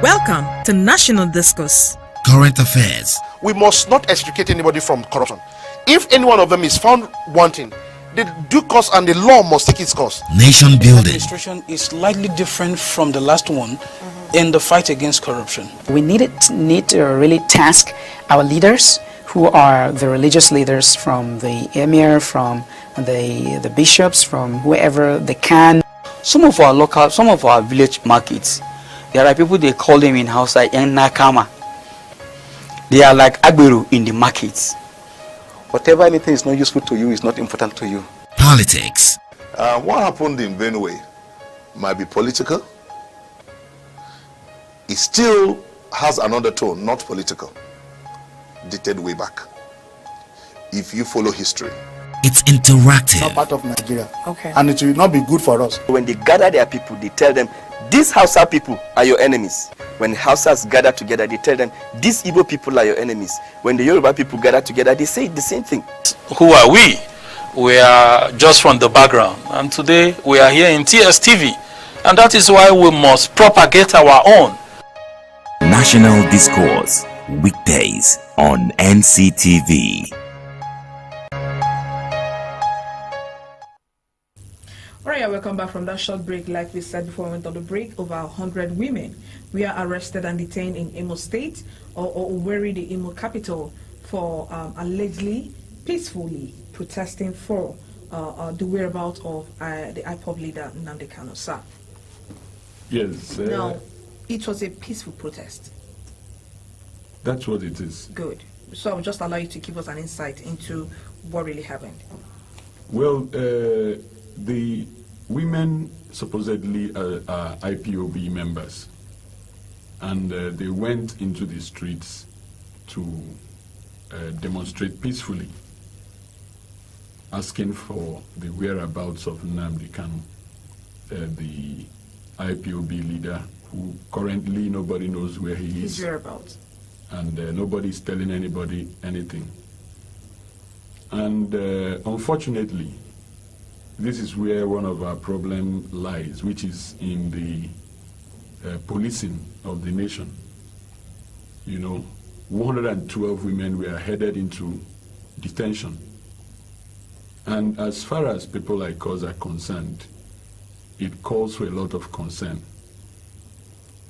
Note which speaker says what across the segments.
Speaker 1: Welcome to National Discourse.
Speaker 2: Current affairs.
Speaker 3: We must not extricate anybody from corruption. If any one of them is found wanting, the due course and the law must take its course.
Speaker 2: Nation building.
Speaker 4: Administration is slightly different from the last one in the fight against corruption.
Speaker 5: We need to really task our leaders, who are the religious leaders, from the emir, from the bishops, from whoever they can.
Speaker 6: Some of our village markets, there are people, they call them in Hausa yang nakama. They are like agberu in the markets. Whatever anything is not useful to you is not important to you.
Speaker 2: Politics.
Speaker 7: What happened in Benue might be political. It still has an undertone, not political, dated way back. If you follow history.
Speaker 2: It's interactive.
Speaker 8: Not part of Nigeria.
Speaker 5: Okay.
Speaker 8: And it will not be good for us.
Speaker 6: When they gather their people, they tell them, these Hausa people are your enemies. When Hausas gather together, they tell them, these Igbo people are your enemies. When the Yoruba people gather together, they say the same thing.
Speaker 4: Who are we? We are just from the background. And today we are here in TSTV. And that is why we must propagate our own.
Speaker 9: National Discourse, weekdays on NCTV.
Speaker 1: Alright, welcome back from that short break. Like we said before we went on the break, over 100 women were arrested and detained in Imo State or Owerri, the Imo capital, for allegedly peacefully protesting for the whereabouts of the IPOB leader Nnamdi Kanu. Sir.
Speaker 10: Yes.
Speaker 1: Now, it was a peaceful protest.
Speaker 10: That's what it is.
Speaker 1: Good. So I'll just allow you to give us an insight into what really happened.
Speaker 10: Well, the women supposedly are IPOB members, and they went into the streets to demonstrate peacefully, asking for the whereabouts of Nnamdi Kanu, the IPOB leader, who currently nobody knows where he is.
Speaker 1: His whereabouts.
Speaker 10: And nobody's telling anybody anything. And unfortunately, this is where one of our problem lies, which is in the policing of the nation. You know, 112 women were headed into detention. And as far as people like us are concerned, it calls for a lot of concern.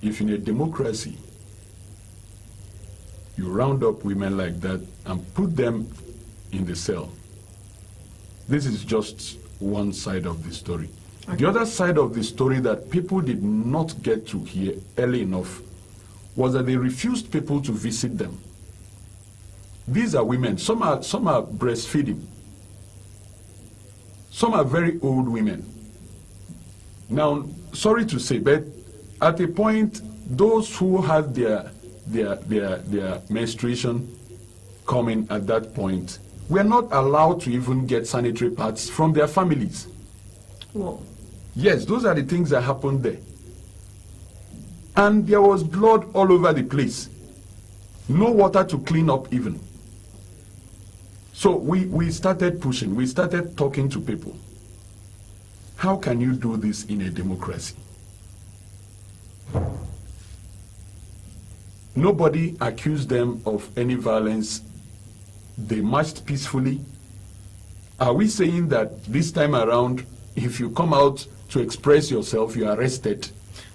Speaker 10: If in a democracy, you round up women like that and put them in the cell, this is just one side of the story. Okay. The other side of the story that people did not get to hear early enough was that they refused people to visit them. These are women. Some are breastfeeding. Some are very old women. Now, sorry to say, but at a point, those who had their menstruation coming at that point were not allowed to even get sanitary pads from their families.
Speaker 1: Whoa.
Speaker 10: Yes, those are the things that happened there. And there was blood all over the place. No water to clean up even. So we started pushing, we started talking to people. How can you do this in a democracy? Nobody accused them of any violence. They marched peacefully. Are we saying that this time around, if you come out to express yourself, you are arrested?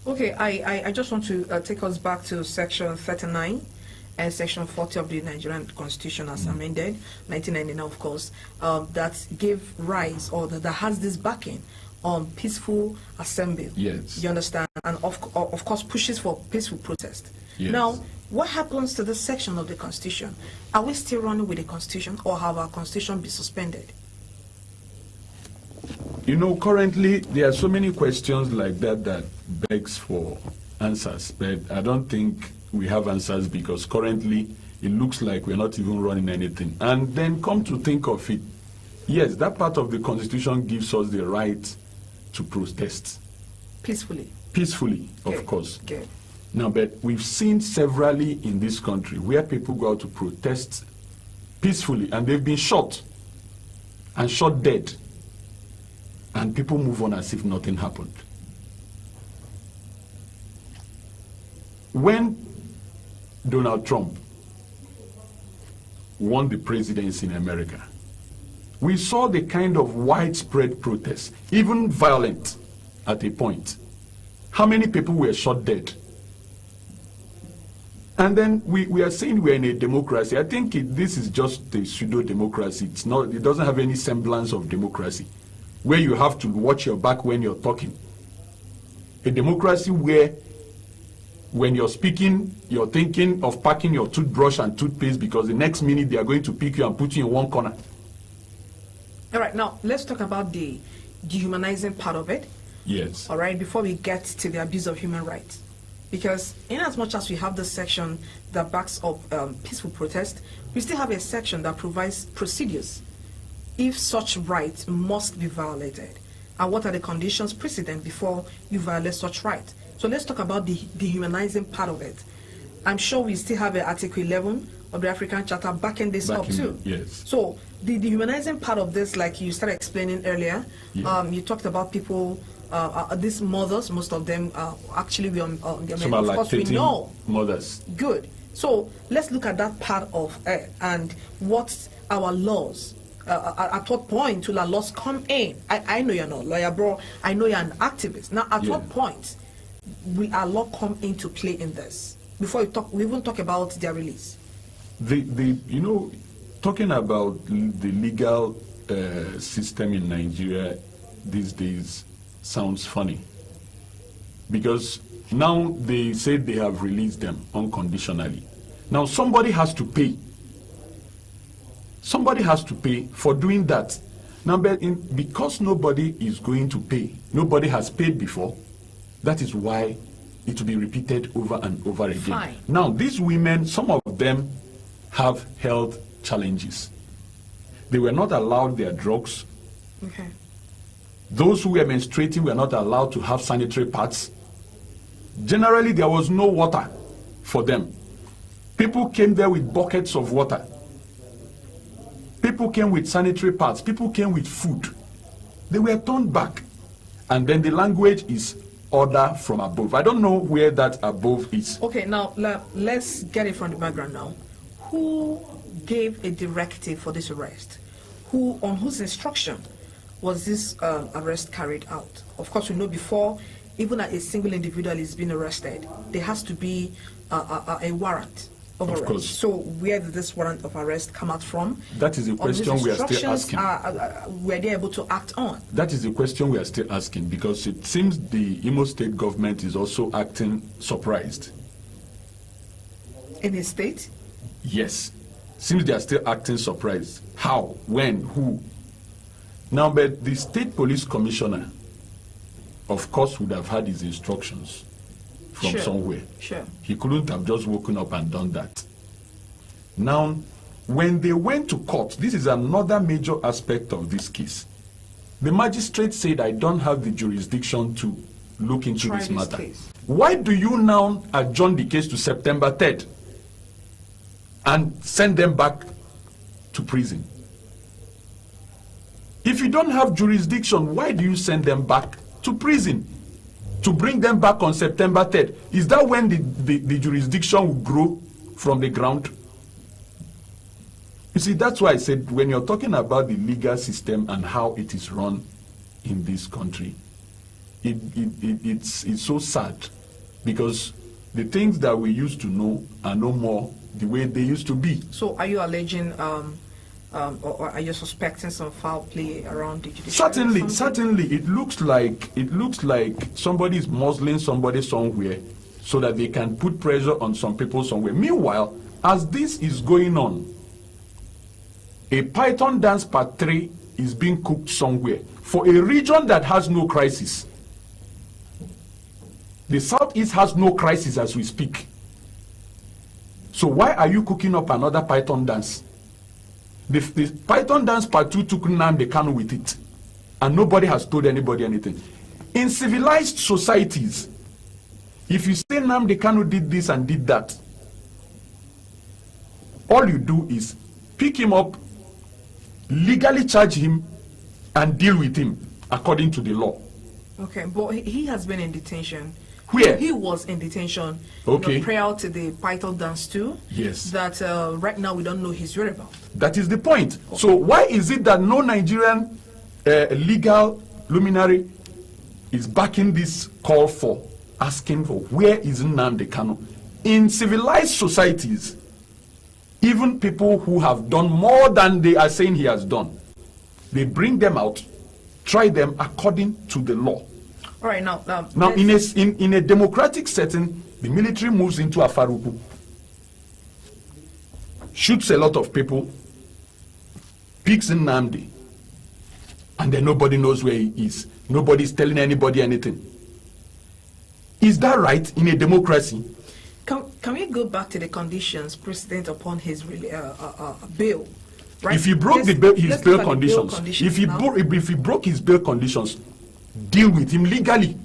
Speaker 1: Okay, I just want to take us back to section 39 and section 40 of the Nigerian Constitution as amended, 1999 of course, that gave rise, or that has this backing on peaceful assembly.
Speaker 10: Yes.
Speaker 1: You understand? And of course pushes for peaceful protest.
Speaker 10: Yes.
Speaker 1: Now, what happens to this section of the Constitution? Are we still running with the Constitution, or have our Constitution been suspended?
Speaker 10: You know, currently there are so many questions like that that begs for answers, but I don't think we have answers, because currently it looks like we're not even running anything. And then come to think of it, yes, that part of the Constitution gives us the right to protest.
Speaker 1: Peacefully?
Speaker 10: Peacefully, of course.
Speaker 1: Good.
Speaker 10: Now, but we've seen severally in this country where people go out to protest peacefully and they've been shot and shot dead, and people move on as if nothing happened. when Donald Trump won the presidency in America, we saw the kind of widespread protests, even violent at a point. How many people were shot dead? And then we are saying we're in a democracy. I think this is just a pseudo-democracy. It doesn't have any semblance of democracy, where you have to watch your back when you're talking. A democracy where when you're speaking, you're thinking of packing your toothbrush and toothpaste, because the next minute they are going to pick you and put you in one corner.
Speaker 1: All right, now let's talk about the dehumanizing part of it.
Speaker 10: Yes.
Speaker 1: All right, before we get to the abuse of human rights. Because in as much as we have the section that backs up peaceful protest, we still have a section that provides procedures if such rights must be violated. And what are the conditions precedent before you violate such right? So let's talk about the dehumanizing part of it. I'm sure we still have Article 11 of the African Charter backing this up too.
Speaker 10: Yes.
Speaker 1: So the dehumanizing part of this, like you started explaining earlier, you talked about people, these mothers, most of them actually, of course we know.
Speaker 10: Mothers.
Speaker 1: Good. So let's look at that part of it and what our laws, at what point will our laws come in? I know you're not a lawyer, bro. I know you're an activist. Now, at what point will our law come into play in this? Before we even talk about their release.
Speaker 10: Talking about the legal system in Nigeria these days sounds funny, because now they say they have released them unconditionally. Now somebody has to pay. Somebody has to pay for doing that. Now, because nobody is going to pay, nobody has paid before, that is why it will be repeated over and over again.
Speaker 1: Fine.
Speaker 10: Now, these women, some of them have health challenges. They were not allowed their drugs.
Speaker 1: Okay.
Speaker 10: Those who were menstruating were not allowed to have sanitary pads. Generally, there was no water for them. People came there with buckets of water. People came with sanitary pads. People came with food. They were turned back. And then the language is order from above. I don't know where that above is.
Speaker 1: Okay, now let's get it from the background now. Who gave a directive for this arrest? On whose instruction was this arrest carried out? Of course, we know before even a single individual is being arrested, there has to be a warrant of arrest.
Speaker 10: Course.
Speaker 1: So where did this warrant of arrest come out from?
Speaker 10: That is a question we are still asking.
Speaker 1: Were they able to act on?
Speaker 10: That is the question we are still asking, because it seems the Imo State government is also acting surprised.
Speaker 1: In his state?
Speaker 10: Yes. Seems they are still acting surprised. How? When? Who? Now, but the state police commissioner, of course, would have had his instructions from somewhere.
Speaker 1: Sure.
Speaker 10: He couldn't have just woken up and done that. Now, when they went to court, this is another major aspect of this case. The magistrate said, I don't have the jurisdiction to look into this matter. Why do you now adjourn the case to September 3rd and send them back to prison? If you don't have jurisdiction, why do you send them back to prison? To bring them back on September 3rd. Is that when the jurisdiction will grow from the ground? You see, that's why I said when you're talking about the legal system and how it is run in this country, it's so sad, because the things that we used to know are no more the way they used to be.
Speaker 1: So are you alleging or are you suspecting some foul play around the judiciary?
Speaker 10: Certainly. It looks like somebody is muzzling somebody somewhere so that they can put pressure on some people somewhere. Meanwhile, as this is going on, a Python dance part 3 is being cooked somewhere for a region that has no crisis. The Southeast has no crisis as we speak. So why are you cooking up another Python dance? The Python dance part 2 took Nnamdi Kanu with it, and nobody has told anybody anything. In civilized societies, if you say Nnamdi Kanu did this and did that, all you do is pick him up, legally charge him, and deal with him according to the law.
Speaker 1: Okay, but he has been in detention
Speaker 10: Where?
Speaker 1: He was in detention.
Speaker 10: Okay.
Speaker 1: Prior to the Python dance too.
Speaker 10: Yes.
Speaker 1: That right now we don't know his whereabouts.
Speaker 10: That is the point. Okay. So why is it that no Nigerian legal luminary is backing this call for asking for where is Nnamdi Kanu? In civilized societies, even people who have done more than they are saying he has done, they bring them out, try them according to the law.
Speaker 1: All right, now
Speaker 10: in a democratic setting, the military moves into Afaruku, shoots a lot of people, picks Nnamdi, and then nobody knows where he is. Nobody's telling anybody anything. Is that right in a democracy?
Speaker 1: Can we go back to the conditions precedent upon his bail? Right?
Speaker 10: If he broke his bail conditions, if he broke his bail conditions, deal with him legally.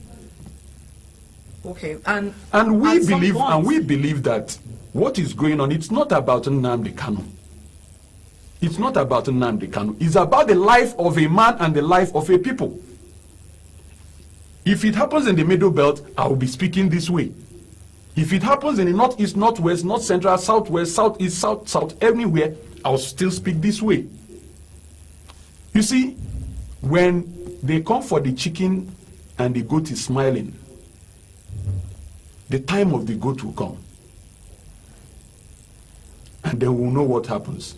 Speaker 1: Okay,
Speaker 10: and we believe that what is going on, it's not about Nnamdi Kanu. It's not about Nnamdi Kanu. It's about the life of a man and the life of a people. If it happens in the Middle Belt, I will be speaking this way. If it happens in the Northeast, Northwest, North Central, Southwest, Southeast, South, everywhere, I'll still speak this way. You see, when they come for the chicken and the goat is smiling, the time of the goat will come. And then we'll know what happens.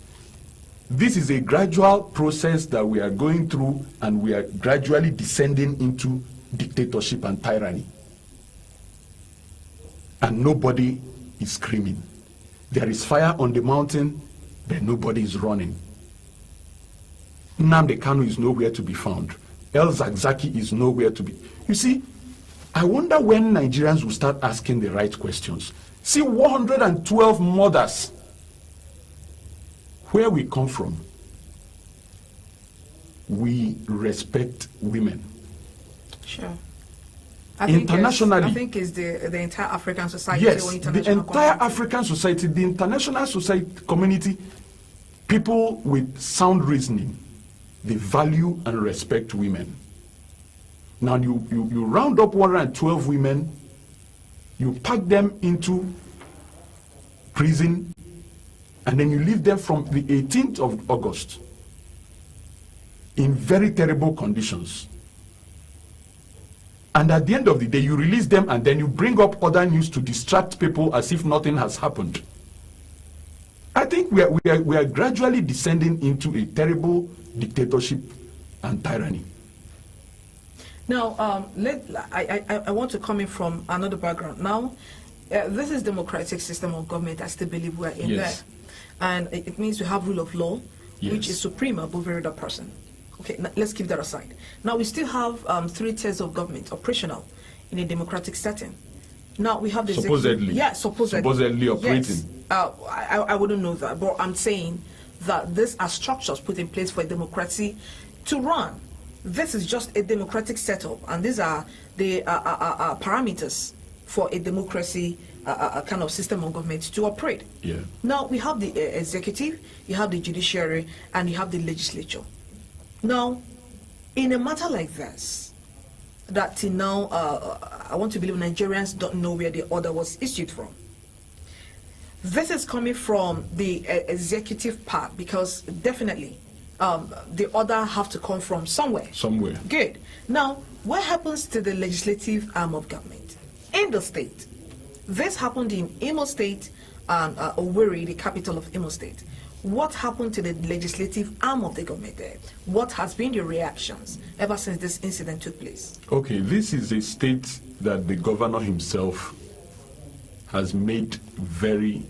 Speaker 10: This is a gradual process that we are going through, and we are gradually descending into dictatorship and tyranny. And nobody is screaming. There is fire on the mountain, but nobody is running. Nnamdi Kanu is nowhere to be found. El Zakzaki is nowhere to be. You see, I wonder when Nigerians will start asking the right questions. See, 112 mothers. Where we come from, we respect women.
Speaker 1: Sure.
Speaker 10: Internationally,
Speaker 1: I think it's the entire African society.
Speaker 10: Yes,
Speaker 1: or
Speaker 10: the entire African society, the international society community, people with sound reasoning, they value and respect women. Now you round up 112 women, you pack them into prison, and then you leave them from the 18th of August in very terrible conditions. And at the end of the day, you release them, and then you bring up other news to distract people as if nothing has happened. I think we are gradually descending into a terrible dictatorship and tyranny.
Speaker 1: Now, I want to come in from another background. Now, this is democratic system of government. I still believe we are in there. And it means we have rule of law, which is supreme above every other person. Okay, let's keep that aside. Now, we still have 3 tiers of government operational in a democratic setting. Now, we have the
Speaker 10: supposedly.
Speaker 1: Yeah, supposedly
Speaker 10: operating.
Speaker 1: Yes. I wouldn't know that, but I'm saying that these are structures put in place for a democracy to run. This is just a democratic setup, and these are the parameters for a democracy kind of system of government to operate.
Speaker 10: Yeah.
Speaker 1: Now, we have the executive, you have the judiciary, and you have the legislature. Now, in a matter like this, that till now, I want to believe Nigerians don't know where the order was issued from. This is coming from the executive part, because definitely the order have to come from somewhere.
Speaker 10: Somewhere.
Speaker 1: Good. Now, what happens to the legislative arm of government in the state? This happened in Imo State and Owerri, the capital of Imo State. What happened to the legislative arm of the government there? What has been the reactions ever since this incident took place?
Speaker 10: Okay, this is a state that the governor himself has made very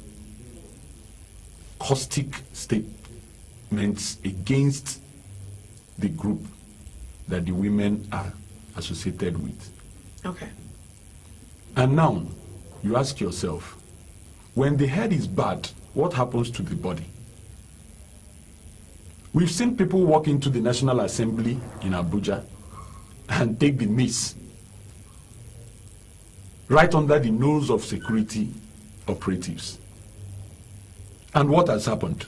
Speaker 10: caustic statements against the group that the women are associated with.
Speaker 1: Okay.
Speaker 10: And now, you ask yourself, when the head is bad, what happens to the body? We've seen people walk into the National Assembly in Abuja and take the miss right under the nose of security operatives. And what has happened?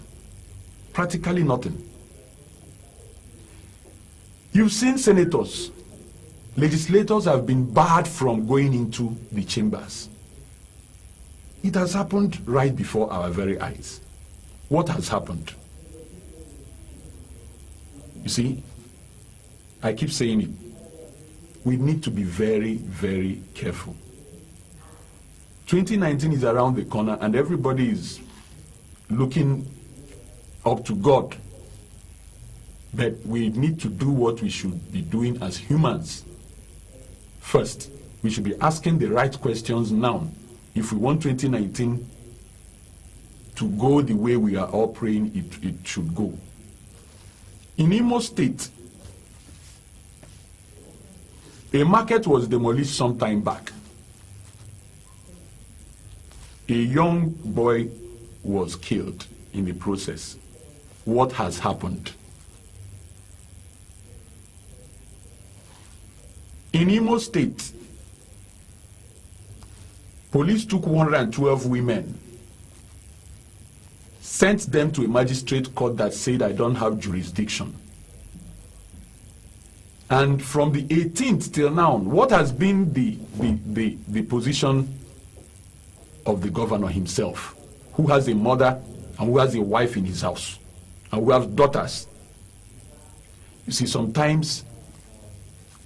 Speaker 10: Practically nothing. You've seen senators legislators have been barred from going into the chambers. It has happened right before our very eyes. What has happened? You see, I keep saying it. We need to be very, very careful. 2019 is around the corner and everybody is looking up to God. But we need to do what we should be doing as humans. First, we should be asking the right questions now if we want 2019 to go the way we are all praying it should go. In Imo State, a market was demolished some time back. A young boy was killed in the process. What has happened? In Imo State, police took 112 women, sent them to a magistrate court that said, I don't have jurisdiction. And from the 18th till now, what has been the position of the governor himself, who has a mother and who has a wife in his house, and who has daughters? You see, sometimes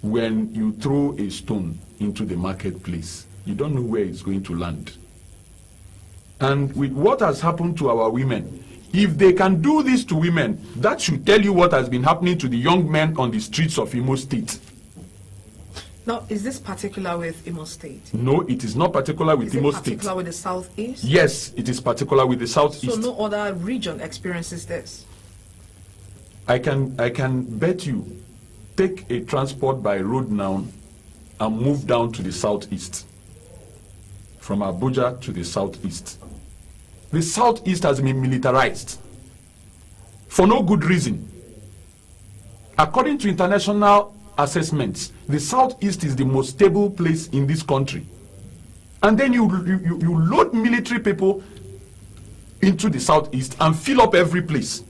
Speaker 10: when you throw a stone into the marketplace, you don't know where it's going to land. And with what has happened to our women, if they can do this to women, that should tell you what has been happening to the young men on the streets of Imo State.
Speaker 1: Now, is this particular with Imo State?
Speaker 10: No, it is not particular with Imo State. Is it particular
Speaker 1: with the Southeast?
Speaker 10: Yes, it is particular with the Southeast.
Speaker 1: So no other region experiences this?
Speaker 10: I can bet you, take a transport by road now and move down to the Southeast. From Abuja to the Southeast. The Southeast has been militarized for no good reason. According to international assessments, the Southeast is the most stable place in this country. And then you load military people into the Southeast and fill up every place.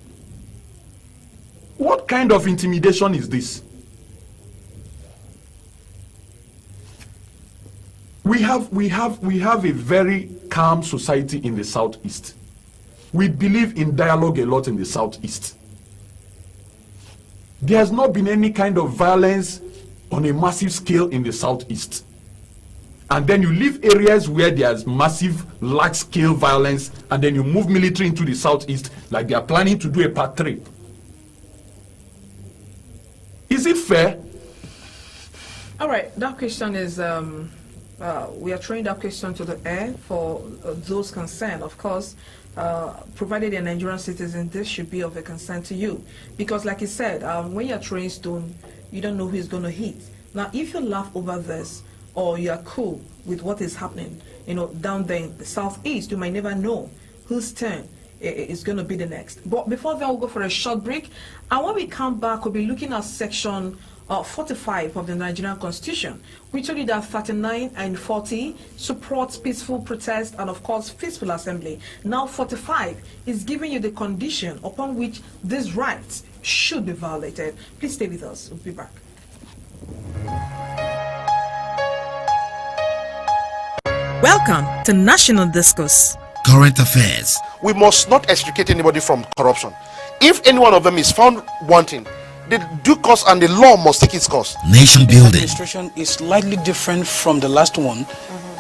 Speaker 10: What kind of intimidation is this? We have a very calm society in the Southeast. We believe in dialogue a lot in the Southeast. There has not been any kind of violence on a massive scale in the Southeast. And then you leave areas where there's massive, large-scale violence, and then you move military into the Southeast like they are planning to do a part 3. Is it fair?
Speaker 1: All right, that question is... we are throwing that question to the air for those concerned. Of course, provided you're a Nigerian citizen, this should be of a concern to you. Because like you said, when you're throwing stone, you don't know who is going to hit. Now, if you laugh over this, or you are cool with what is happening, down there in the Southeast, you might never know whose turn is going to be the next. But before that, we'll go for a short break. And when we come back, we'll be looking at section 45 of the Nigerian Constitution. We told you that 39 and 40 supports peaceful protest and of course peaceful assembly. Now 45 is giving you the condition upon which these rights should be violated. Please stay with us. We'll be back.
Speaker 11: Welcome to National Discourse.
Speaker 2: Current affairs.
Speaker 3: We must not extricate anybody from corruption. If any one of them is found wanting, the due course and the law must take its course.
Speaker 2: Nation building.
Speaker 12: Administration is slightly different from the last one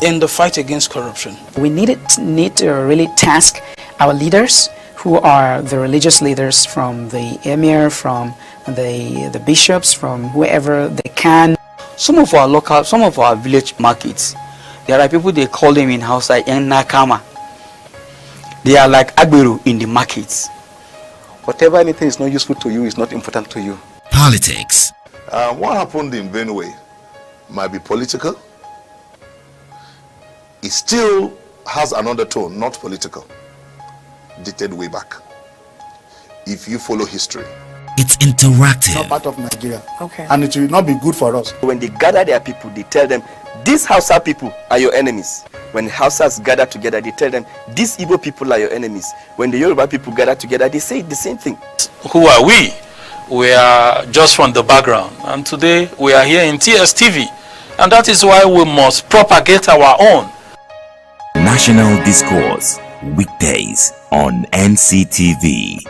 Speaker 12: in the fight against corruption.
Speaker 5: We need to really task our leaders, who are the religious leaders, from the emir, from the bishops, from whoever they can.
Speaker 6: Some of our village markets, there are people, they call them in house like Nakama. They are like Agberu in the markets. Whatever anything is not useful to you is not important to you.
Speaker 2: Politics.
Speaker 7: What happened in Benue might be political. It still has an undertone, not political, dated way back. If you follow history.
Speaker 2: It's interactive.
Speaker 8: It's not part of Nigeria.
Speaker 1: Okay.
Speaker 8: And it will not be good for us.
Speaker 13: When they gather their people, they tell them, these Hausa people are your enemies. When the Hausas gather together, they tell them, these Igbo people are your enemies. When the Yoruba people gather together, they say the same thing.
Speaker 4: Who are we? we are just from the background, and today we are here in TSTV, and that is why we must propagate our own.
Speaker 9: National Discourse, weekdays on NCTV.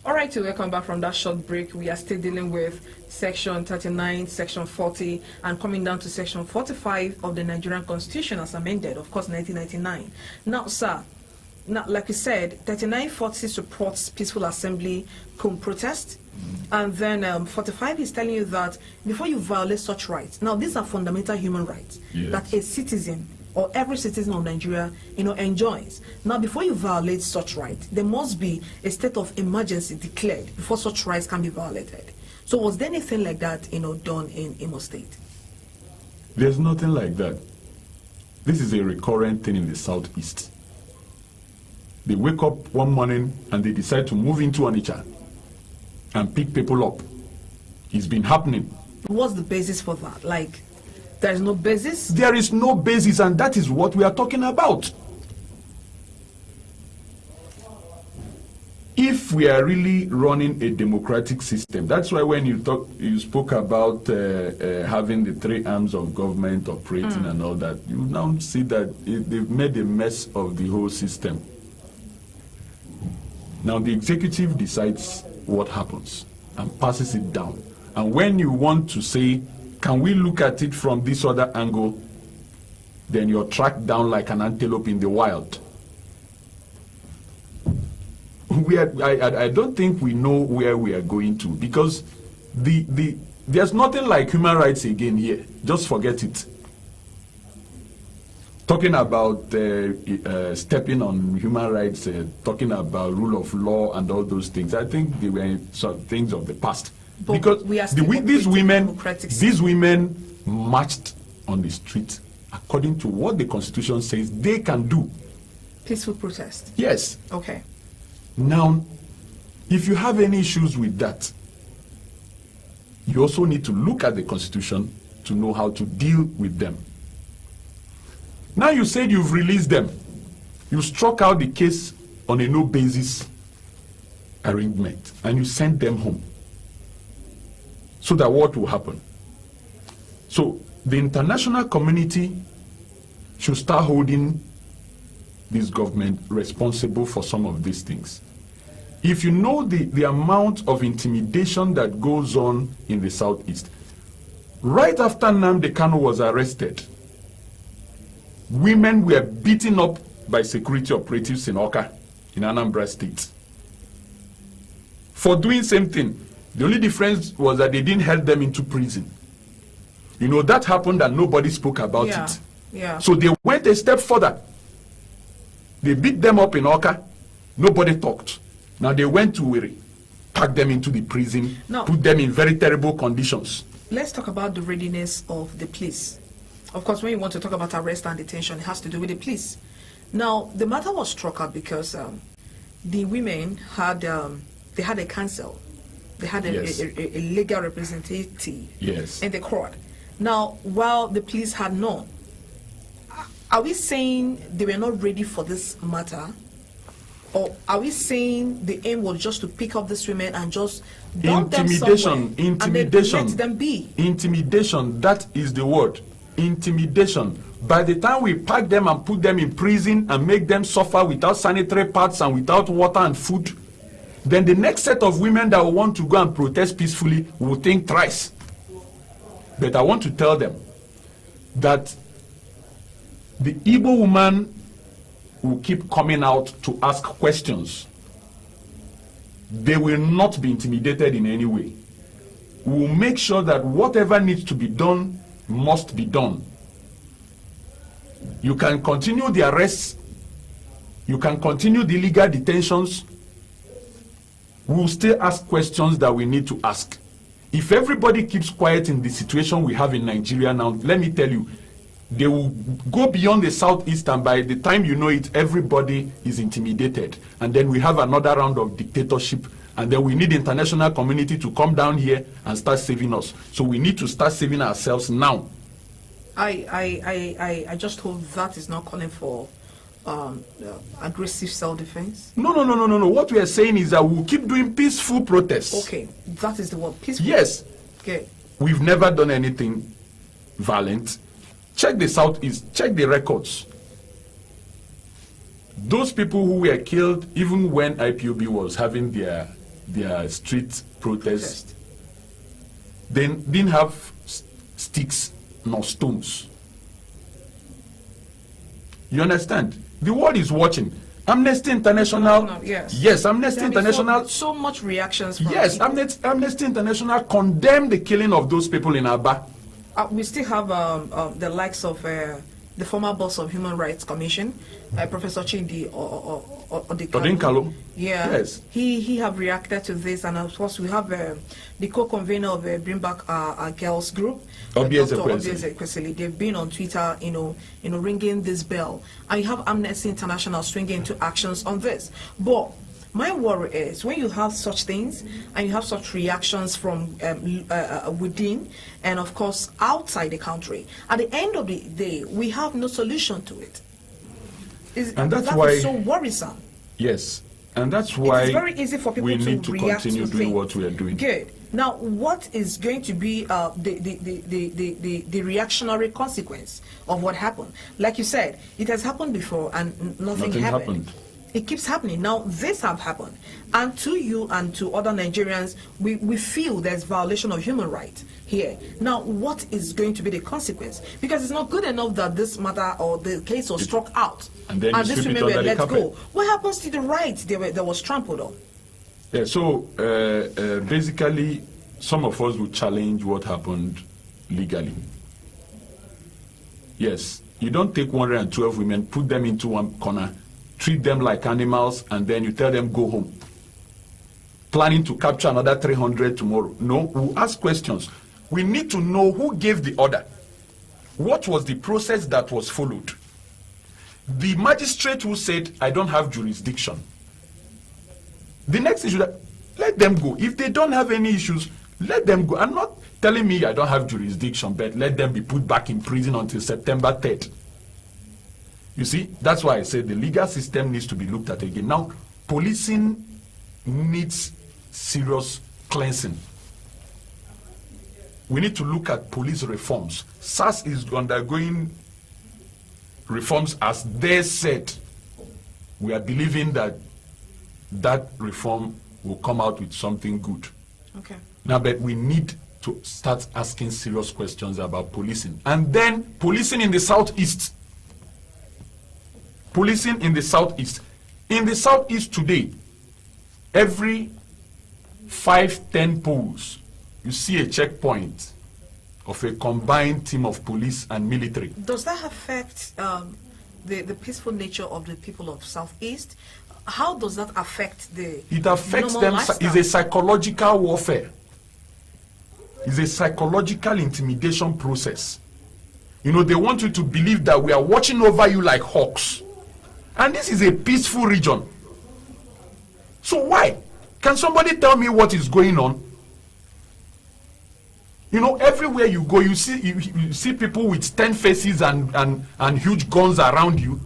Speaker 1: All right, so welcome back from that short break. We are still dealing with Section 39, Section 40, and coming down to Section 45 of the Nigerian Constitution as amended, of course, 1999. Now, sir, like you said, 3940 supports peaceful assembly, protest, and then 45 is telling you that before you violate such rights, now these are fundamental human rights that a citizen or every citizen of Nigeria, enjoys. Now, before you violate such rights, there must be a state of emergency declared before such rights can be violated. So, was there anything like that, done in Imo State?
Speaker 10: There's nothing like that. This is a recurrent thing in the southeast. They wake up one morning and they decide to move into Onitsha and pick people up. It's been happening.
Speaker 1: What's the basis for that? Like, there is no basis?
Speaker 10: There is no basis, and that is what we are talking about. If we are really running a democratic system, that's why when you spoke about having the three arms of government operating and all that, you now see that they've made a mess of the whole system. Now the executive decides what happens and passes it down. And when you want to say, can we look at it from this other angle, then you're tracked down like an antelope in the wild. I don't think we know where we are going to, because there's nothing like human rights again here. Just forget it. Talking about stepping on human rights, talking about rule of law and all those things, I think they were some things of the past. But because these women marched on the street according to what the Constitution says they can do.
Speaker 1: Peaceful protest.
Speaker 10: Yes.
Speaker 1: Okay.
Speaker 10: Now, if you have any issues with that, you also need to look at the Constitution to know how to deal with them. Now you said you've released them. You struck out the case on a no basis arrangement and you sent them home. So that what will happen? So the international community should start holding this government responsible for some of these things. If you know the amount of intimidation that goes on in the southeast, right after Nnamdi Kanu was arrested, women were beaten up by security operatives in Awka, in Anambra State, for doing same thing. The only difference was that they didn't held them into prison. You know, that happened and nobody spoke about it.
Speaker 1: Yeah.
Speaker 10: So they went a step further. They beat them up in Awka. Nobody talked. Now they went to Owerri, packed them into the prison, put them in very terrible conditions.
Speaker 1: Let's talk about the readiness of the police. Of course, when you want to talk about arrest and detention, it has to do with the police. Now, the matter was struck out because the women had they had a counsel. They had a legal representative in the court. Now, while the police had none, are we saying they were not ready for this matter? Or are we saying the aim was just to pick up these women and just dump them somewhere and then let them be?
Speaker 10: Intimidation, that is the word. Intimidation. By the time we pack them and put them in prison and make them suffer without sanitary pads and without water and food, then the next set of women that will want to go and protest peacefully will think thrice. But I want to tell them that the Igbo woman will keep coming out to ask questions. They will not be intimidated in any way. We will make sure that whatever needs to be done must be done. You can continue the arrests. You can continue the illegal detentions. We will still ask questions that we need to ask. If everybody keeps quiet in the situation we have in Nigeria now, let me tell you, they will go beyond the southeast, and by the time you know it, everybody is intimidated. And then we have another round of dictatorship, and then we need the international community to come down here and start saving us. So we need to start saving ourselves now.
Speaker 1: I just hope that is not calling for aggressive self-defense?
Speaker 10: No. What we are saying is that we'll keep doing peaceful protests.
Speaker 1: Okay, that is the word, peaceful.
Speaker 10: Yes.
Speaker 1: Okay.
Speaker 10: We've never done anything violent. Check the Southeast, check the records. Those people who were killed, even when IPOB was having their street protest, they didn't have sticks nor stones. You understand? The world is watching. Amnesty International,
Speaker 1: yes,
Speaker 10: Amnesty International.
Speaker 1: So much reactions. From
Speaker 10: yes, Amnesty International condemned the killing of those people in Aba.
Speaker 1: We still have the likes of the former boss of Human Rights Commission, Professor Chindi Odinkalo. Yeah, yes. He have reacted to this, and of course we have the co-convener of Bring Back Our Girls group, Dr. Obieze Kwesili. They've been on Twitter, ringing this bell, and you have Amnesty International swinging into actions on this. But my worry is when you have such things and you have such reactions from within and of course outside the country, at the end of the day we have no solution to it.
Speaker 10: And that's
Speaker 1: that
Speaker 10: why
Speaker 1: is so worrisome.
Speaker 10: Yes, and that's why
Speaker 1: it's very easy for people
Speaker 10: we need to
Speaker 1: react
Speaker 10: continue
Speaker 1: to
Speaker 10: doing
Speaker 1: things.
Speaker 10: what we are doing.
Speaker 1: Good. Now, what is going to be the reactionary consequence of what happened? Like you said, it has happened before and nothing happened. It keeps happening. Now, this have happened. And to you and to other Nigerians, we feel there's violation of human rights here. Now, what is going to be the consequence? Because it's not good enough that this matter or the case was struck out.
Speaker 10: And then
Speaker 1: this women were let go. What happens to the rights that was trampled on?
Speaker 10: Yeah, so basically, some of us would challenge what happened legally. Yes, you don't take 112 women, put them into one corner, treat them like animals, and then you tell them go home, planning to capture another 300 tomorrow. No, we'll ask questions. We need to know who gave the order. What was the process that was followed? The magistrate who said, I don't have jurisdiction. The next issue, that let them go. If they don't have any issues, let them go. I'm not telling me I don't have jurisdiction, but let them be put back in prison until September 3rd. You see, that's why I said the legal system needs to be looked at again. Now, policing needs serious cleansing. We need to look at police reforms. SAS is undergoing reforms as they said. We are believing that that reform will come out with something good.
Speaker 1: Okay.
Speaker 10: Now, but we need to start asking serious questions about policing. And then policing in the Southeast. Policing in the Southeast. In the Southeast today, every 5-10 poles, you see a checkpoint of a combined team of police and military.
Speaker 1: Does that affect the peaceful nature of the people of Southeast? How does that affect the
Speaker 10: It affects
Speaker 1: normal
Speaker 10: them.
Speaker 1: lifestyle?
Speaker 10: It's a psychological warfare. It's a psychological intimidation process. You know, they want you to believe that we are watching over you like hawks. And this is a peaceful region. So why? Can somebody tell me what is going on? You know, everywhere you go, you see people with 10 faces and huge guns around you.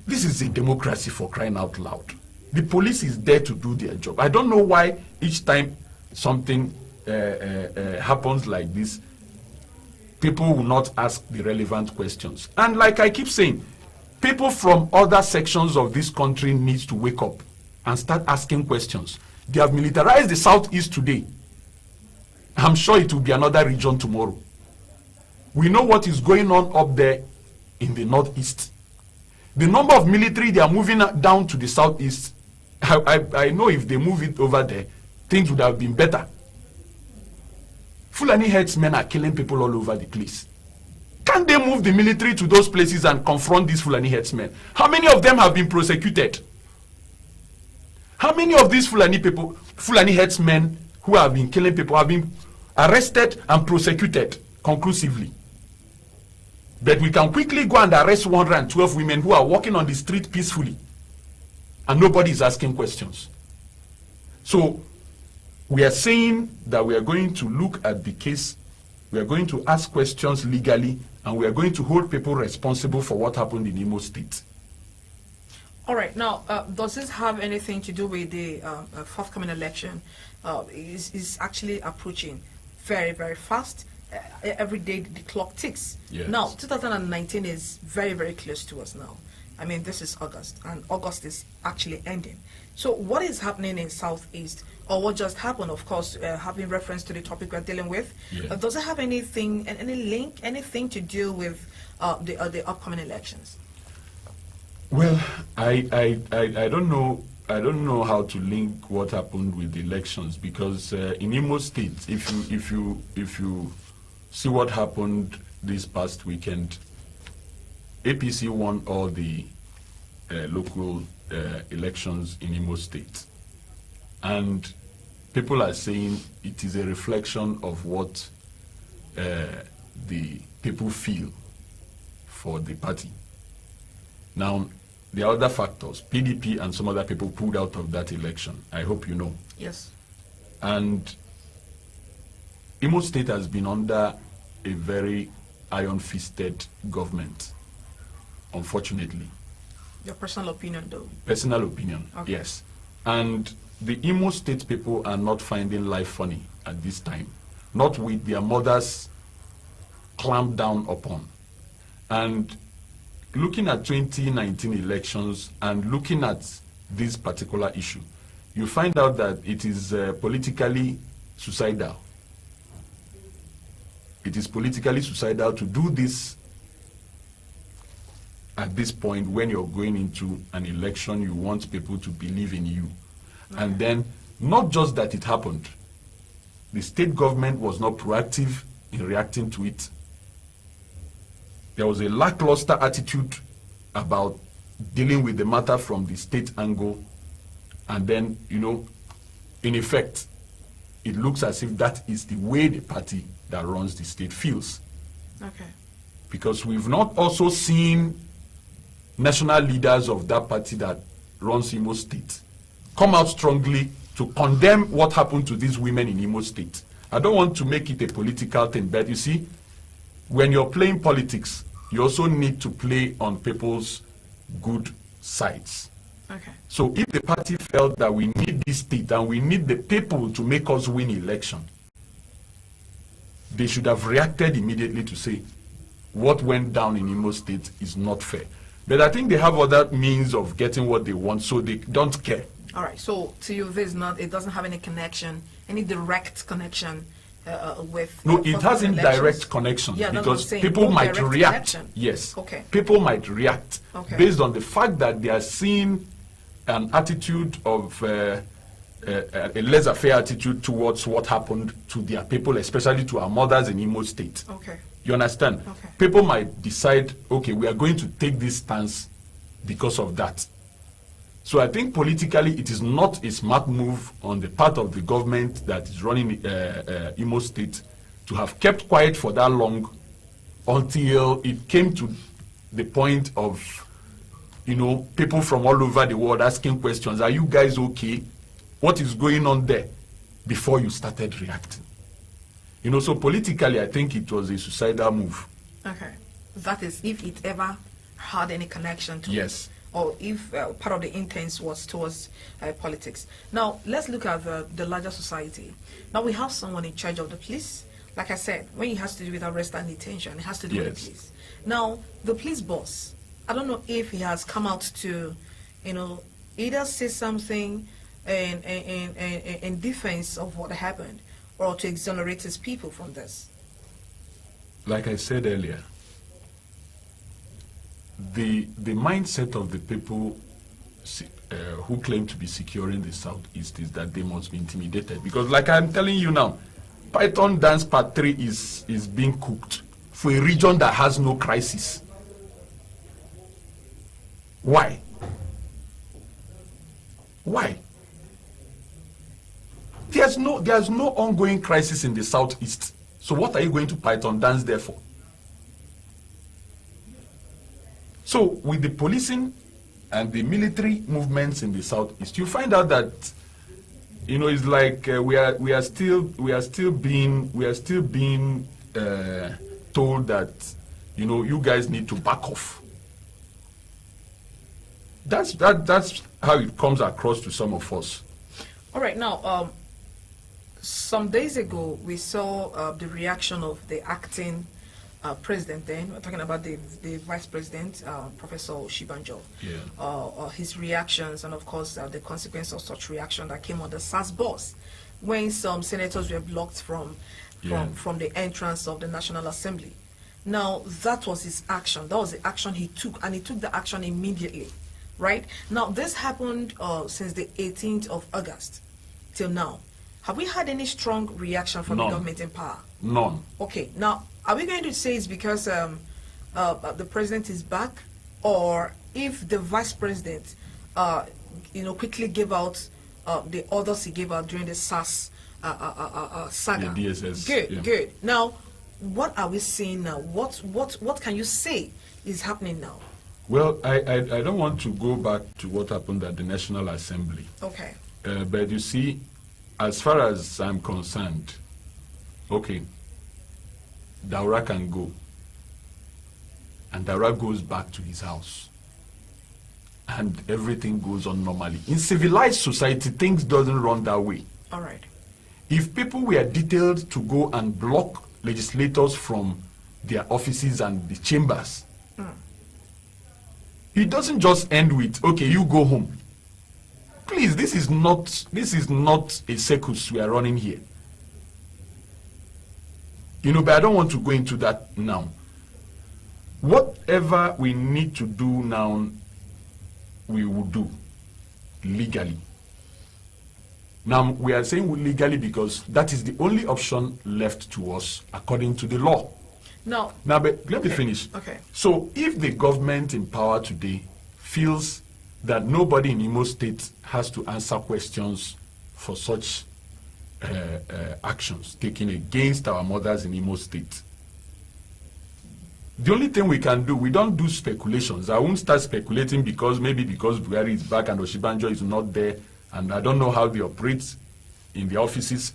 Speaker 10: This is a democracy, for crying out loud. The police is there to do their job. I don't know why each time something happens like this, people will not ask the relevant questions. And like I keep saying, people from other sections of this country need to wake up and start asking questions. They have militarized the Southeast today. I'm sure it will be another region tomorrow. We know what is going on up there in the Northeast. The number of military they are moving down to the Southeast, I know if they move it over there, things would have been better. Fulani headsmen are killing people all over the place. Can't they move the military to those places and confront these Fulani headsmen? How many of them have been prosecuted? How many of these Fulani headsmen who have been killing people have been arrested and prosecuted conclusively? But we can quickly go and arrest 112 women who are walking on the street peacefully, and nobody is asking questions. So we are saying that we are going to look at the case We are going to ask questions legally, and we are going to hold people responsible for what happened in Imo State.
Speaker 1: All right. Now, does this have anything to do with the forthcoming election? Is actually approaching very, very fast. Every day the clock ticks.
Speaker 10: Yes.
Speaker 1: Now, 2019 is very, very close to us now. I mean, this is August, and August is actually ending. So what is happening in Southeast, or what just happened, of course, having reference to the topic we're dealing with, does it have anything, any link, anything to do with the upcoming elections?
Speaker 10: Well, I don't know. I don't know how to link what happened with the elections, because in Imo State, if you see what happened this past weekend, APC won all the local elections in Imo State, and people are saying it is a reflection of what the people feel for the party. Now, there are other factors. PDP and some other people pulled out of that election. I hope you know.
Speaker 1: Yes.
Speaker 10: And Imo State has been under a very iron-fisted government, unfortunately.
Speaker 1: Your personal opinion, though?
Speaker 10: Personal opinion,
Speaker 1: okay.
Speaker 10: Yes. And the Imo State people are not finding life funny at this time, not with their mothers clamped down upon. And looking at 2019 elections and looking at this particular issue, you find out that it is politically suicidal. It is politically suicidal to do this at this point when you're going into an election. You want people to believe in you. Okay. And then, not just that it happened, the state government was not proactive in reacting to it. There was a lackluster attitude about dealing with the matter from the state angle, and then, you know, in effect, it looks as if that is the way the party that runs the state feels.
Speaker 1: Okay.
Speaker 10: Because we've not also seen national leaders of that party that runs Imo State come out strongly to condemn what happened to these women in Imo State. I don't want to make it a political thing, but you see, when you're playing politics, you also need to play on people's good sides.
Speaker 1: Okay.
Speaker 10: So if the party felt that we need this state and we need the people to make us win election, they should have reacted immediately to say what went down in Imo State is not fair. But I think they have other means of getting what they want, so they don't care.
Speaker 1: All right. So to you, this not, it doesn't have any connection, any direct connection with.
Speaker 10: No, it has indirect connection,
Speaker 1: yeah,
Speaker 10: because people might react.
Speaker 1: Connection.
Speaker 10: Yes.
Speaker 1: Okay.
Speaker 10: People might react
Speaker 1: based
Speaker 10: on the fact that they are seeing an attitude of a laissez-faire attitude towards what happened to their people, especially to our mothers in Imo State.
Speaker 1: Okay.
Speaker 10: You understand?
Speaker 1: Okay.
Speaker 10: People might decide, okay, we are going to take this stance because of that. So I think politically it is not a smart move on the part of the government that is running Imo State to have kept quiet for that long until it came to the point of, you know, people from all over the world asking questions. Are you guys okay? What is going on there? Before you started reacting. You know, so politically, I think it was a suicidal move.
Speaker 1: Okay. That is, if it ever had any connection to
Speaker 10: yes.
Speaker 1: it, or if part of the intent was towards politics. Now, let's look at the larger society. Now, we have someone in charge of the police. Like I said, when it has to do with arrest and detention, it has to do with the police. Now, the police boss, I don't know if he has come out to, you know, either say something in defense of what happened, or to exonerate his people from this.
Speaker 10: Like I said earlier, the mindset of the people who claim to be securing the Southeast is that they must be intimidated. Because like I'm telling you now, Python Dance Part 3 is being cooked for a region that has no crisis. Why? Why? There's no ongoing crisis in the Southeast. So what are you going to Python dance there for? So with the policing and the military movements in the Southeast, you find out that, you know, it's like we are still being told that, you guys need to back off. That's how it comes across to some of us.
Speaker 1: All right, now, some days ago, we saw the reaction of the acting president then. We're talking about the vice president, Professor Oshibanjo.
Speaker 10: Yeah.
Speaker 1: His reactions and, of course, the consequence of such reaction that came on the SAS bus when some senators were blocked from the entrance of the National Assembly. Now, that was his action. That was the action he took, and he took the action immediately, right? Now, this happened since the 18th of August till now. Have we had any strong reaction from the government in power?
Speaker 10: None.
Speaker 1: Okay, now, are we going to say it's because the president is back, or if the vice president, quickly gave out the orders he gave out during the SAS saga?
Speaker 10: The DSS.
Speaker 1: Good,
Speaker 10: yeah.
Speaker 1: good. Now, what are we seeing now? What can you say is happening now?
Speaker 10: Well, I don't want to go back to what happened at the National Assembly.
Speaker 1: Okay.
Speaker 10: But you see, as far as I'm concerned, okay, Daura can go. And Daura goes back to his house. And everything goes on normally. In civilized society, things doesn't run that way.
Speaker 1: All right.
Speaker 10: If people were detailed to go and block legislators from their offices and the chambers, it doesn't just end with, okay, you go home. Please, this is not a circus we are running here. But I don't want to go into that now. Whatever we need to do now, we will do legally. Now, we are saying legally because that is the only option left to us according to the law.
Speaker 1: Now,
Speaker 10: but let me finish.
Speaker 1: Okay.
Speaker 10: So, if the government in power today feels that nobody in Imo State has to answer questions for such actions taken against our mothers in Imo State, the only thing we can do, we don't do speculations. I won't start speculating because Buhari is back and Oshibanjo is not there, and I don't know how they operate in the offices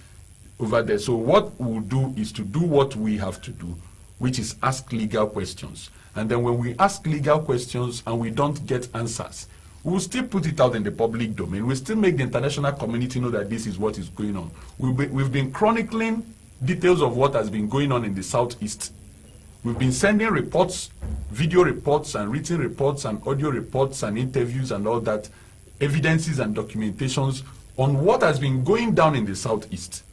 Speaker 10: over there. So what we'll do is to do what we have to do, which is ask legal questions. And then when we ask legal questions and we don't get answers, we'll still put it out in the public domain. We'll still make the international community know that this is what is going on. We've been chronicling details of what has been going on in the Southeast. We've been sending reports, video reports and written reports and audio reports and interviews and all that, evidences and documentations on what has been going down in the Southeast.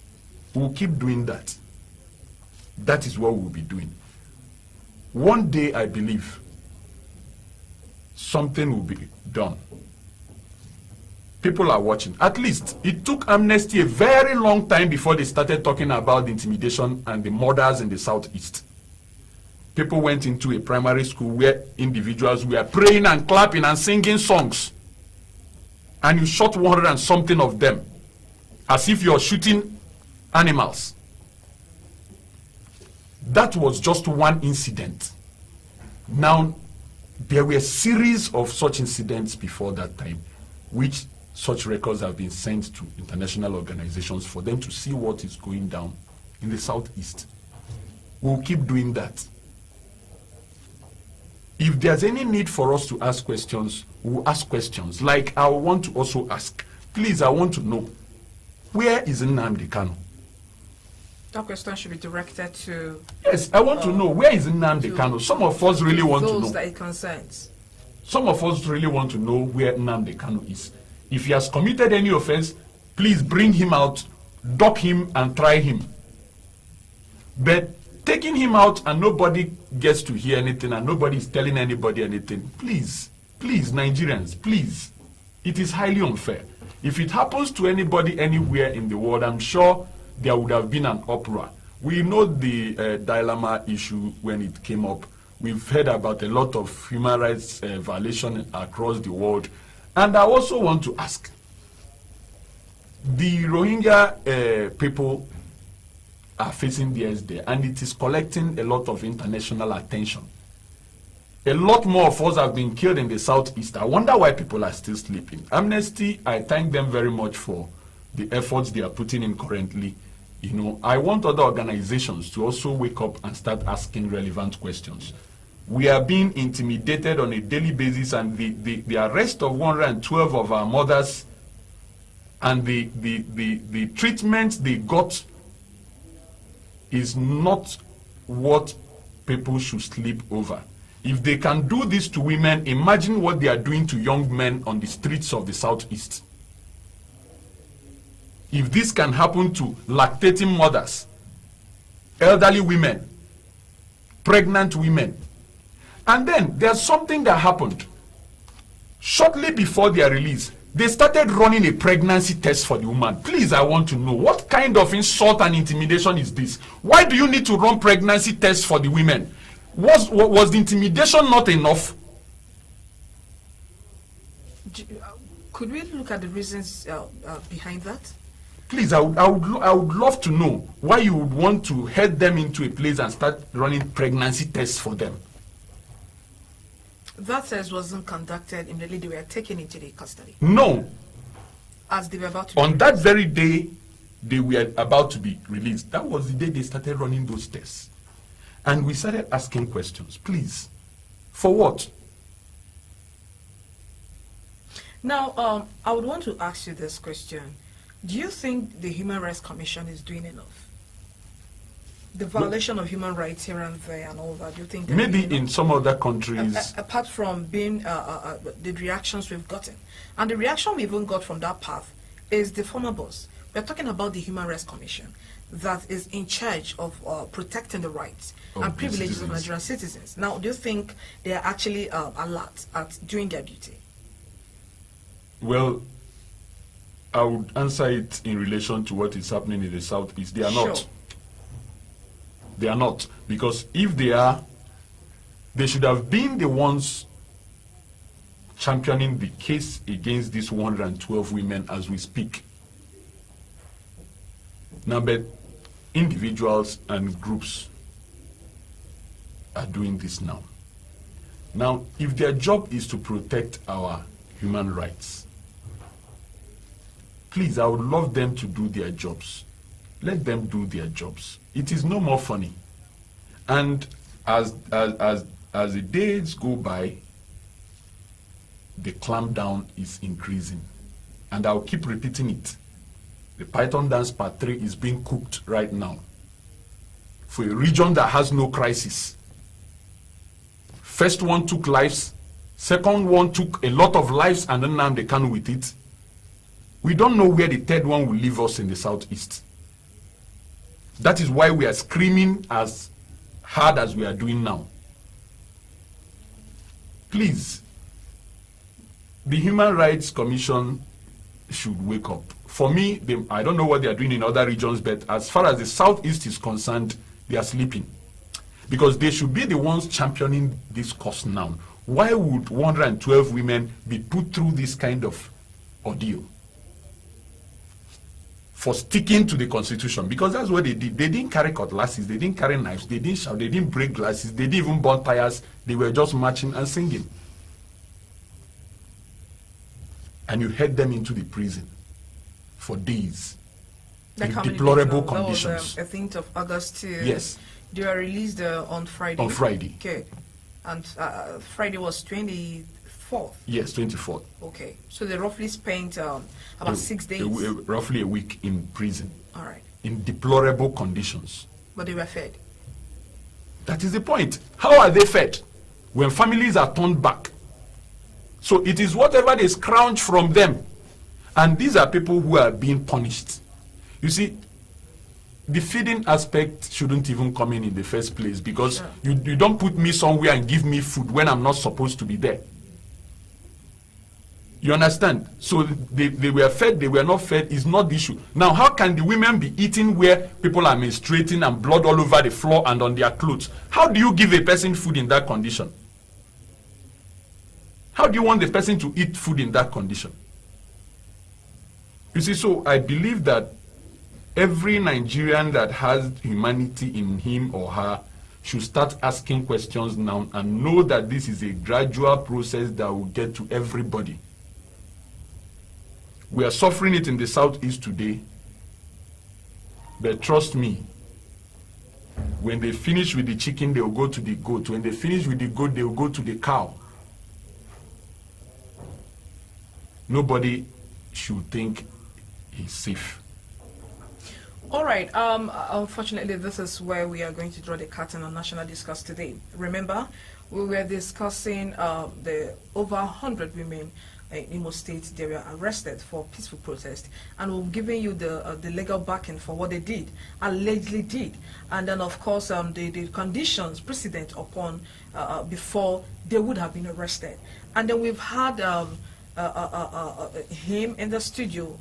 Speaker 10: We'll keep doing that. That is what we'll be doing. One day, I believe, something will be done. People are watching. At least, it took Amnesty a very long time before they started talking about the intimidation and the murders in the Southeast. People went into a primary school where individuals were praying and clapping and singing songs. And you shot 100 and something of them, as if you're shooting animals. That was just one incident. Now, there were a series of such incidents before that time, which such records have been sent to international organizations for them to see what is going down in the Southeast. We'll keep doing that. If there's any need for us to ask questions, we'll ask questions. Like, I want to also ask, please, I want to know, where is Nnamdi Kanu?
Speaker 1: That question should be directed to...
Speaker 10: Yes, I want to know, where is Nnamdi Kanu? Some of us really want to know.
Speaker 1: Those that it concerns.
Speaker 10: Some of us really want to know where Nnamdi Kanu is. If he has committed any offense, please bring him out, dock him, and try him. But taking him out and nobody gets to hear anything and nobody is telling anybody anything, please, Nigerians, please. It is highly unfair. If it happens to anybody anywhere in the world, I'm sure there would have been an uproar. We know the dilemma issue when it came up. We've heard about a lot of human rights violations across the world. And I also want to ask, the Rohingya people are facing theirs there, and it is collecting a lot of international attention. A lot more of us have been killed in the Southeast. I wonder why people are still sleeping. Amnesty, I thank them very much for the efforts they are putting in currently You know, I want other organizations to also wake up and start asking relevant questions. We are being intimidated on a daily basis, and the arrest of 112 of our mothers and the treatment they got is not what people should sleep over. If they can do this to women, imagine what they are doing to young men on the streets of the Southeast. If this can happen to lactating mothers, elderly women, pregnant women, and then there's something that happened. Shortly before their release, they started running a pregnancy test for the woman. Please, I want to know, what kind of insult and intimidation is this? Why do you need to run pregnancy tests for the women? Was the intimidation not enough?
Speaker 1: Could we look at the reasons behind that?
Speaker 10: Please, I would love to know why you would want to head them into a place and start running pregnancy tests for them.
Speaker 1: That test wasn't conducted immediately they were taken into the custody.
Speaker 10: No.
Speaker 1: As they were about to
Speaker 10: on that very day they were about to be released, that was the day they started running those tests. And we started asking questions. Please, for what?
Speaker 1: Now, I would want to ask you this question. Do you think the Human Rights Commission is doing enough? The violation of human rights here and there and all that, do you think?
Speaker 10: Maybe in some other countries.
Speaker 1: Apart from being the reactions we've gotten. And the reaction we even got from that path is the former boss. We're talking about the Human Rights Commission that is in charge of protecting the rights and privileges of Nigerian citizens. Now, do you think they are actually alert at doing their duty?
Speaker 10: Well, I would answer it in relation to what is happening in the Southeast. They are not. They are not. Because if they are, they should have been the ones championing the case against these 112 women as we speak. Now, but individuals and groups are doing this now. Now, if their job is to protect our human rights, please, I would love them to do their jobs. Let them do their jobs. It is no more funny. And as the days go by, the clampdown is increasing. And I'll keep repeating it. The Python Dance Part 3 is being cooked right now for a region that has no crisis. First one took lives. Second one took a lot of lives, and then now they can with it. We don't know where the third one will leave us in the Southeast. That is why we are screaming as hard as we are doing now. Please, the Human Rights Commission should wake up. For me, I don't know what they are doing in other regions, but as far as the Southeast is concerned, they are sleeping. Because they should be the ones championing this cause now. Why would 112 women be put through this kind of ordeal? For sticking to the Constitution, because that's what they did. They didn't carry cutlasses, they didn't carry knives, they didn't shout, they didn't break glasses, they didn't even burn tires. They were just marching and singing. And you head them into the prison for days in deplorable conditions.
Speaker 1: That was, I think, of August.
Speaker 10: Yes.
Speaker 1: They were released on Friday.
Speaker 10: On Friday.
Speaker 1: Okay. And Friday was 24th.
Speaker 10: Yes, 24th.
Speaker 1: Okay. So they roughly spent about 6 days.
Speaker 10: Roughly a week in prison.
Speaker 1: All right.
Speaker 10: In deplorable conditions.
Speaker 1: But they were fed.
Speaker 10: That is the point. How are they fed? When families are turned back. So it is whatever they scrounge from them. And these are people who are being punished. You see, the feeding aspect shouldn't even come in the first place, because you don't put me somewhere and give me food when I'm not supposed to be there. You understand? So they were fed, they were not fed is not the issue. Now, how can the women be eating where people are menstruating and blood all over the floor and on their clothes? How do you give a person food in that condition? How do you want the person to eat food in that condition? You see, so I believe that every Nigerian that has humanity in him or her should start asking questions now and know that this is a gradual process that will get to everybody. We are suffering it in the Southeast today. But trust me, when they finish with the chicken, they'll go to the goat. When they finish with the goat, they'll go to the cow. Nobody should think he's safe.
Speaker 1: All right. Unfortunately, this is where we are going to draw the curtain on National Discourse today. Remember, we were discussing the over 100 women in Imo State. They were arrested for peaceful protest, and we're giving you the legal backing for what they did, allegedly did, and then of course the conditions precedent upon before they would have been arrested. And then we've had him in the studio,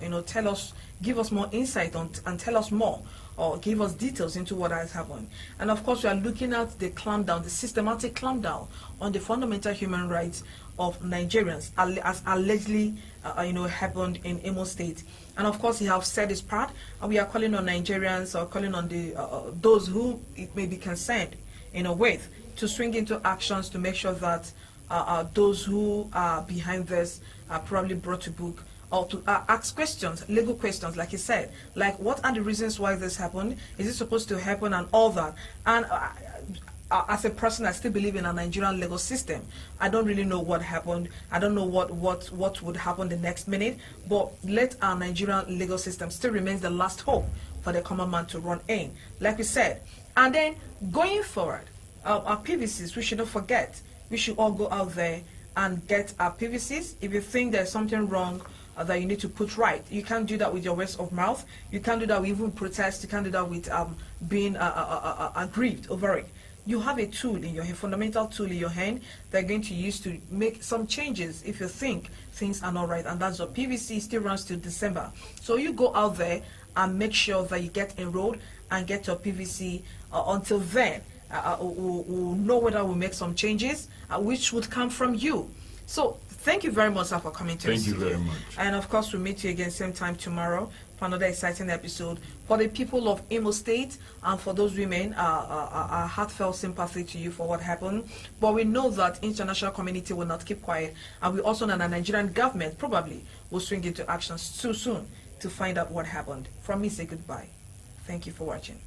Speaker 1: give us more insight on and tell us more, or give us details into what has happened. And of course, we are looking at the clampdown, the systematic clampdown on the fundamental human rights of Nigerians, as allegedly happened in Imo State. And of course, he has said his part, and we are calling on Nigerians, or calling on the those who it may be concerned with, to swing into actions to make sure that those who are behind this are probably brought to book, or to ask questions, legal questions, like he said, like what are the reasons why this happened? Is it supposed to happen, and all that? And as a person, I still believe in a Nigerian legal system. I don't really know what happened. I don't know what would happen the next minute. But let our Nigerian legal system still remains the last hope for the common man to run in, like we said. And then going forward, our PVCs, we should not forget. We should all go out there and get our PVCs. If you think there's something wrong that you need to put right, you can't do that with your words of mouth. You can't do that with even protest. You can't do that with being aggrieved over it. You have a tool in your hand, fundamental tool in your hand that you're going to use to make some changes if you think things are not right. And that's what PVC still runs till December. So you go out there and make sure that you get enrolled and get your PVC. Until then, we'll know whether we'll make some changes, which would come from you. So thank you very much, sir, for coming to us.
Speaker 10: Thank you very much.
Speaker 1: And of course, we'll meet you again same time tomorrow for another exciting episode. For the people of Imo State and for those women, our heartfelt sympathy to you for what happened. But we know that international community will not keep quiet, and we also know that the Nigerian government probably will swing into actions too soon to find out what happened. From me, say goodbye. Thank you for watching.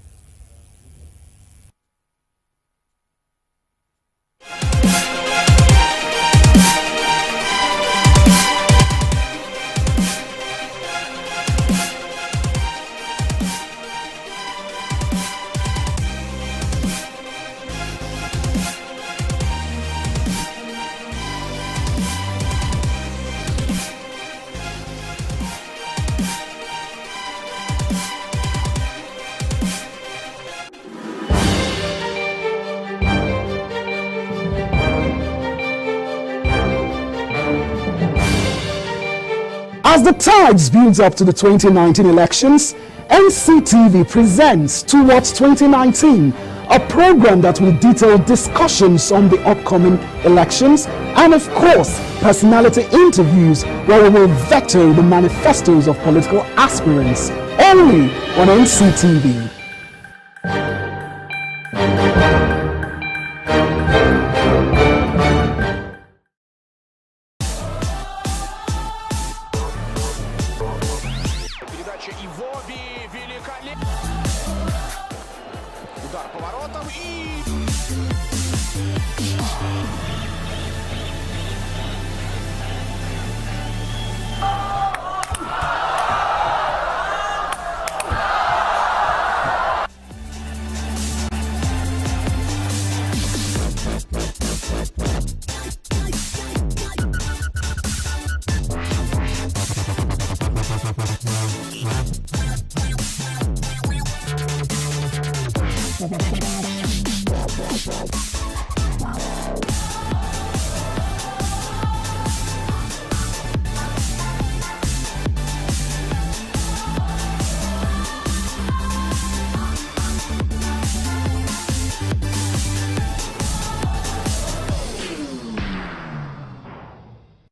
Speaker 14: As the tides builds up to the 2019 elections, NCTV presents Towards 2019, a program that will detail discussions on the upcoming elections and, of course, personality interviews where we will veto the manifestos of political aspirants, only on NCTV.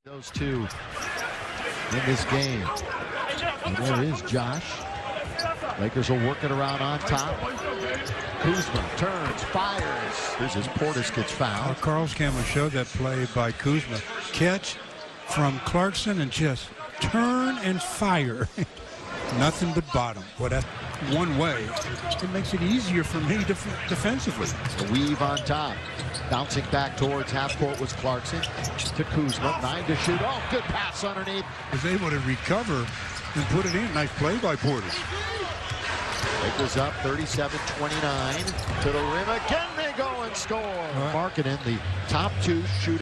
Speaker 15: Those two in this game. And there is Josh. Lakers will work it around on top. Kuzma turns, fires. This is Portis gets fouled.
Speaker 16: Carl's camera showed that play by Kuzma. Catch from Clarkson and just turn and fire. Nothing but bottom. What one way, it makes it easier for me defensively.
Speaker 15: The weave on top. Bouncing back towards half court was Clarkson to Kuzma. 9 to shoot. Oh, good pass underneath.
Speaker 16: Was able to recover and put it in. Nice play by Portis.
Speaker 15: Lakers up 37-29 to the rim. Again they go and score. Markkanen, the top 2 shooter.